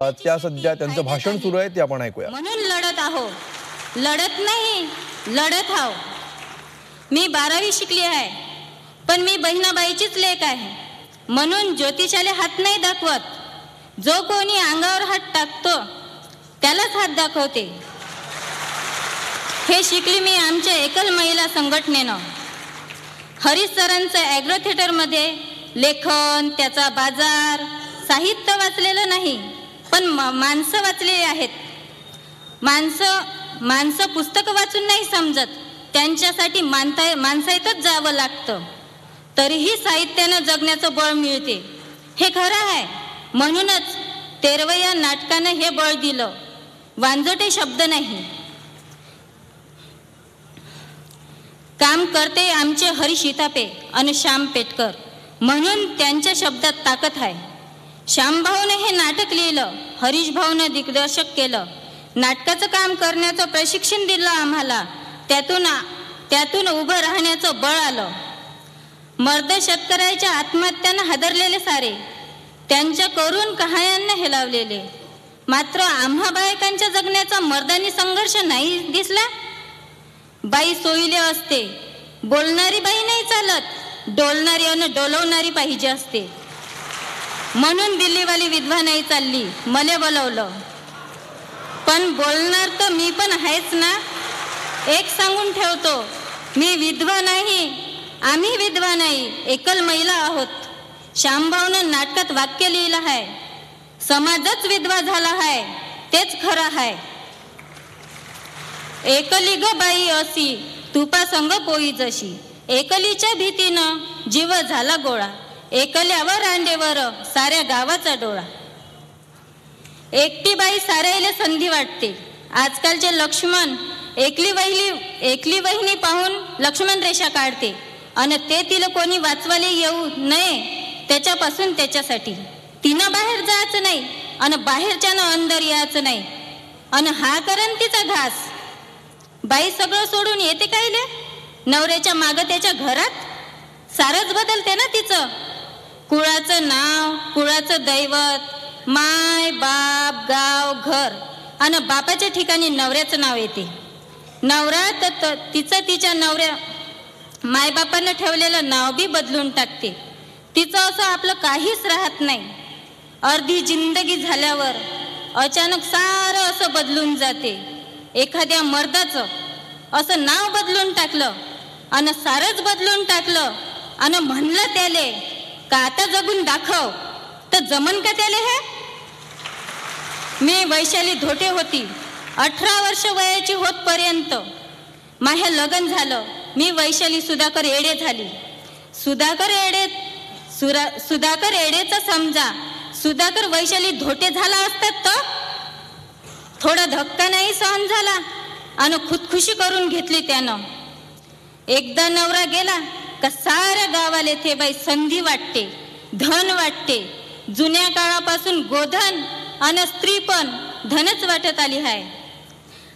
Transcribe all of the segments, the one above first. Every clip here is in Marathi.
त्या सध्या त्यांचं भाषण सुरू आहे, ते आपण ऐकूया. म्हणून लढत आहो, लढत नाही लढत आहो. मी 12वी शिकली आहे, पण मी बहिणाबाईचीच लेक आहे. म्हणून ज्योतिषाला हात नाही दाखवत. जो कोणी अंगावर हात टाकतो त्यालाच हात दाखवते. हे शिकली मी आमच्या एकल महिला संघटनेनं. हरीश सरांचं ॲग्रो थिएटरमध्ये लेखन, त्याचा बाजार, साहित्य वाचलेलं नाही, पण माणसं वाचलेली आहेत. माणसं पुस्तकं वाचून नाही समजत, त्यांच्यासाठी माणसाईतच जावं लागतं. तरीही साहित्यानं जगण्याचं बळ मिळते, हे खरं आहे. म्हणूनच 13व्या नाटकानं हे बळ दिलं. वांजोटे शब्द नाही. काम करते आमचे हरीश इतापे आणि श्याम पेटकर, म्हणून त्यांच्या शब्दात ताकद आहे. श्यामभाऊने हे नाटक लिहिलं, हरीश भाऊनं दिग्दर्शक केलं. नाटकाचं काम करण्याचं प्रशिक्षण दिलं आम्हाला. त्यातून उभं राहण्याचं बळ आलं. मर्द शेतकऱ्याच्या आत्महत्यानं हादरलेले सारे, त्यांच्या करून कहाण्यांना हेलावलेले. मात्र आम्हा बायकांच्या जगण्याचा मर्दानी संघर्ष नाही दिसला. बाई सोयीले असते, बोलणारी बाई नाही चालत, डोलणारी आणि डोलवणारी पाहिजे असते. म्हणून दिल्लीवाली विधवा नाही चालली, मले बोलवलं. पण बोलणार तर मी पण आहेच ना. एक सांगून ठेवतो, मी विधवा नाही, आम्ही विधवा नाही, एकल महिला आहोत. श्यामभाऊनं नाटकात वाक्य लिहिलं आहे, समाजच विधवा झाला आहे, तेच खरं आहे. एकली ग बाई अशी, तुपा संग पोई जशी. एकलीच्या भीतीनं जीव झाला गोळा, एकल्यावर रांडेवर साऱ्या गावाचा डोळा. एकटी बाई साऱ्याला संधी वाटते. आजकालचे लक्ष्मण एकली वहिनी पाहून लक्ष्मण रेषा काढते, आणि ते तिला कोणी वाचवायला येऊ नये त्याच्यापासून त्याच्यासाठी. तिनं बाहेर जायचं नाही आणि बाहेरच्यानं अंदर यायचं नाही, आणि हा करण तिचा घास. बाई सगळं सोडून येते कायले नवऱ्याच्या मागं त्याच्या घरात. सारच बदलते ना तिचं. कुळाचं नाव, कुळाचं दैवत, माय बाप, गाव, घर, आणि बापाच्या ठिकाणी नवऱ्याचं नाव येते. नवरा तर तिच्या नवऱ्या मायबापानं ठेवलेलं नाव बी बदलून टाकते. तिचं असं आपलं काहीच राहत नाही. अर्धी जिंदगी झाल्यावर अचानक सारं असं बदलून जाते. एखाद्या मर्दाचं असं नाव बदलून टाकलं आणि सारंच बदलून टाकलं आणि म्हणलं त्याले का आता जगून दाखव, तर जमन का त्याले हे. मी वैशाली धोटे होती. 18 वर्ष वयाची होतपर्यंत माझं लग्न झालं. मी वैशाली सुधाकर येडे झाली. सुधाकर येडेचा समजा सुधाकर वैशाली धोटे झाला असतात तर थोडा धक्का नाही सहन झाला आणि खुदखुशी करून घेतली त्यानं. एकदा नवरा गेला का साऱ्या गावाला ते बाई संधी वाटते, धन वाटते. जुन्या काळापासून गोधन आणि स्त्री पण धनच वाटत आली आहे.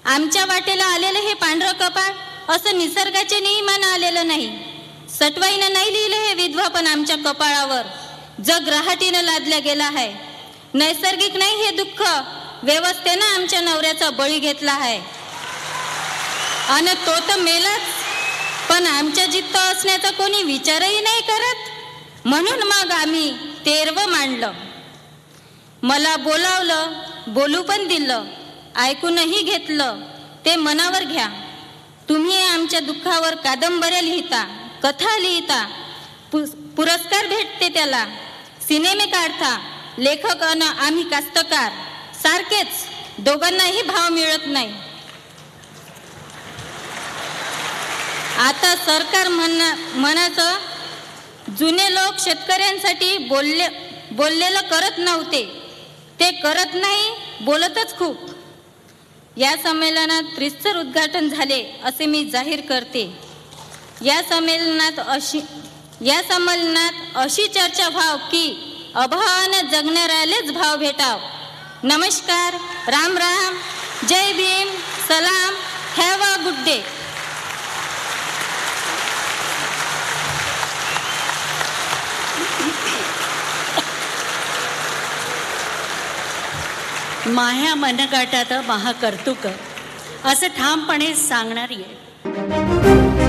आमच्या वाटेला आलेलं हे पांढरं कपाळ असं निसर्गाच्या नियमानं आलेलं नाही. सटवाईनं नाही लिहिलं हे विधवा, पण आमच्या कपाळावर जग रहाटीनं लादल्या गेला आहे. नैसर्गिक नाही हे दुःख, व्यवस्थेनं आमच्या नवऱ्याचा बळी घेतला आहे. आणि तो तर मेलाच, पण आमच्या जिद्द असण्याचा कोणी विचारही नाही करत. म्हणून मग आम्ही 13वं मांडलं. मला बोलावलं, बोलू पण दिलं, ऐकूनही घेतलं. ते मनावर घ्या. तुम्ही आमच्या दुःखावर कादंबऱ्या लिहिता, कथा लिहिता, पुरस्कार भेटते त्याला, सिनेमे काढता. लेखक आणि आम्ही कास्तकार सारखेच, दोघांनाही भाव मिळत नाही. आता सरकार म्हणाचं, जुने लोक शेतकऱ्यांसाठी बोललेलं करत नव्हते, ते करत नाही, बोलतच खूप. या संमेलनात रीतसर उद्घाटन झाले असे मी जाहीर करते. या संमेलनात अशी चर्चा व्हाव की अभावानं जगणाऱ्यालाच भाव भेटाव. नमस्कार, राम राम, जय भीम, सलाम, हॅव अ गुड डे. माह्या मनगाटात महाकर्तुक असं ठामपणे सांगणारी आहे.